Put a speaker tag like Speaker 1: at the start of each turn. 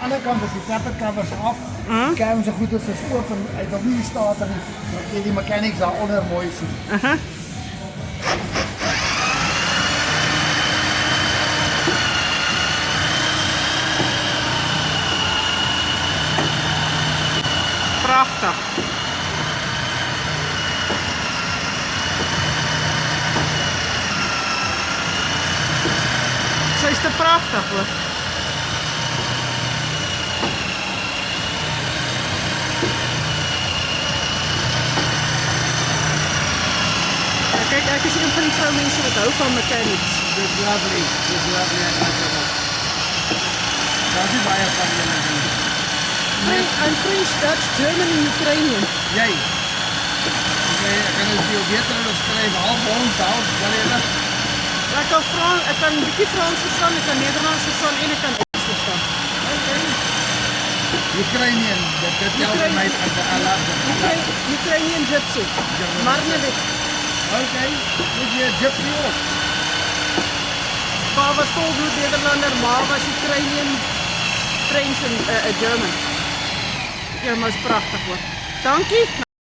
Speaker 1: Aan de andere kant is die tapper covers af. Kijken zo goed als het open. Hij wil niet staat er. Dan kun je die mechanics daaronder mooi zien.
Speaker 2: Prachtig. Ze is te prachtig hoor. Ja, kijk, ek is een van die vrouwmensen wat hou van mechanics.
Speaker 1: Dit is lovely. Dit is lovely. Dat is baie van julle doen.
Speaker 2: I'm French, Dutch, German en Ukrainian.
Speaker 1: Jy. Okay, ek kan dit vir jou beter beskryf. Half Hollands, half Galliërs.
Speaker 2: Ek kan 'n bietjie Frans verstaan, ek kan Nederlands verstaan en ek kan Engels verstaan.
Speaker 1: Okay. Ukrainian, dit tel vir my as 'n alarm.
Speaker 2: Ukrainian gypsy. Marnevik.
Speaker 1: Okay, dis jy gypsy ook.
Speaker 2: Pa was volbloed Nederlander, ma was Ukrainian, French en German. Ja, maar is prachtig hoor. Dankie.